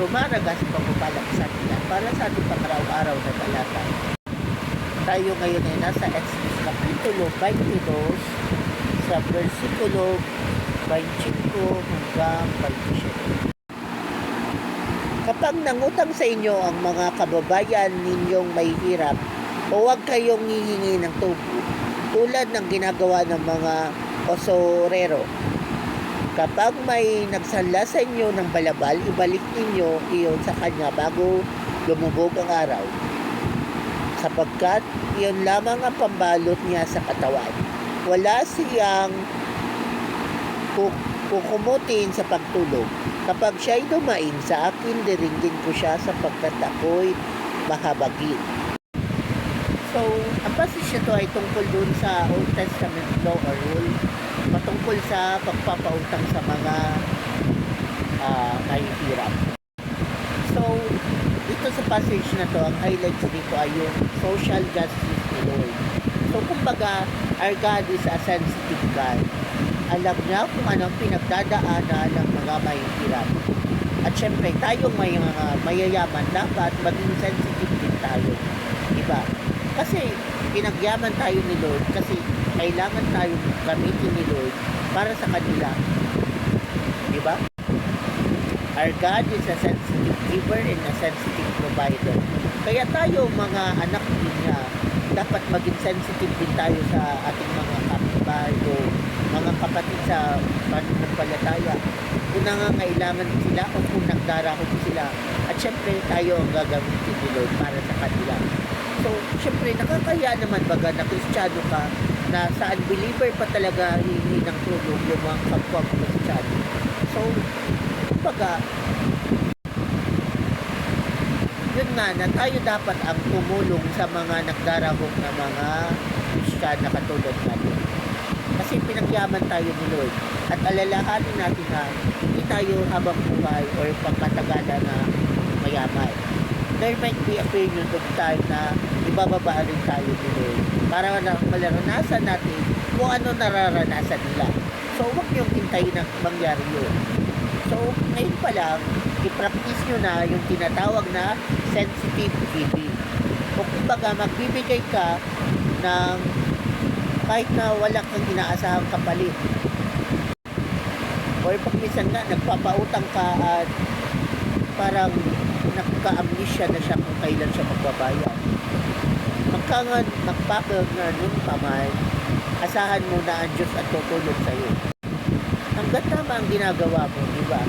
Bumaraga sa pagpapalak sa atin para sa ating pangaraw-araw na talata. Tayo ngayon ay nasa Exodus Kapitulo 22 sa versikulo 25 hanggang 27. Kapag nangutang sa inyo ang mga kababayan ninyong may hirap, huwag kayong hihingi ng tubo tulad ng ginagawa ng mga osorero. Kapag may nagsanla sa inyo ng balabal, ibalik ninyo iyon sa kanya bago lumubog ang araw, sapagkat iyon lamang ang pambalot niya sa katawan. Wala siyang kukumutin sa pagtulog. Kapag siya'y dumain sa akin, diringgin ko siya sapagkat ako'y mahabagin. So, ang passage nito ay tungkol dun sa Old Testament law or rule, patungkol sa pagpapautang sa mga mahihirap. So, dito sa passage na to, ang highlights dito ay yung social justice ni Lord. So, kumbaga, our God is a sensitive God. Alam niya kung anong pinagdadaanan ng mga mahihirap. At syempre, tayong may mga mayayaman, dapat maging sensitive din tayo. Diba? Kasi pinagyaman tayo ni Lord kasi kailangan tayong gamitin ni Lord para sa kanila. Diba? Our God is a sensitive giver and a sensitive provider. Kaya tayo mga anak niya, dapat maging sensitive din tayo sa ating mga kapitbahay o mga kapatid sa pananampalataya. Kung nangangailangan sila o kung nagdarahon sila. At syempre tayo ang gagamitin ni Lord para sa kanila. So, syempre, nakakaya naman baga na Kristiyano ka na sa unbeliever pa talaga hihingi ng tulong yung mga kapwa mo Kristiyano. So, baga, yun nga na tayo dapat ang tumulong sa mga nagdarahon na mga Kristiyano na katulad natin. Kasi pinagyaman tayo ni Lord at alalahanin natin na hindi tayo habang buhay or pagkatagalan na mayaman. There might be a period of time na ibababa rin tayo ni Lord para na malaranasan natin kung ano nararanasan nila. So, huwag niyong hintayin na mangyari yun. So, ngayon pa lang, i-practice nyo na yung tinatawag na sensitive giving. O kumbaga, magbibigay ka ng kahit na wala kang inaasahang kapalit. Or pag minsan nga, nagpapautang ka at parang nagka-amnesia na siya kung kailan siya magbabayad. Magpapag na nun pa man, asahan mo na ang Diyos at tutulog sa'yo. Hanggat tama ang ginagawa mo, di ba?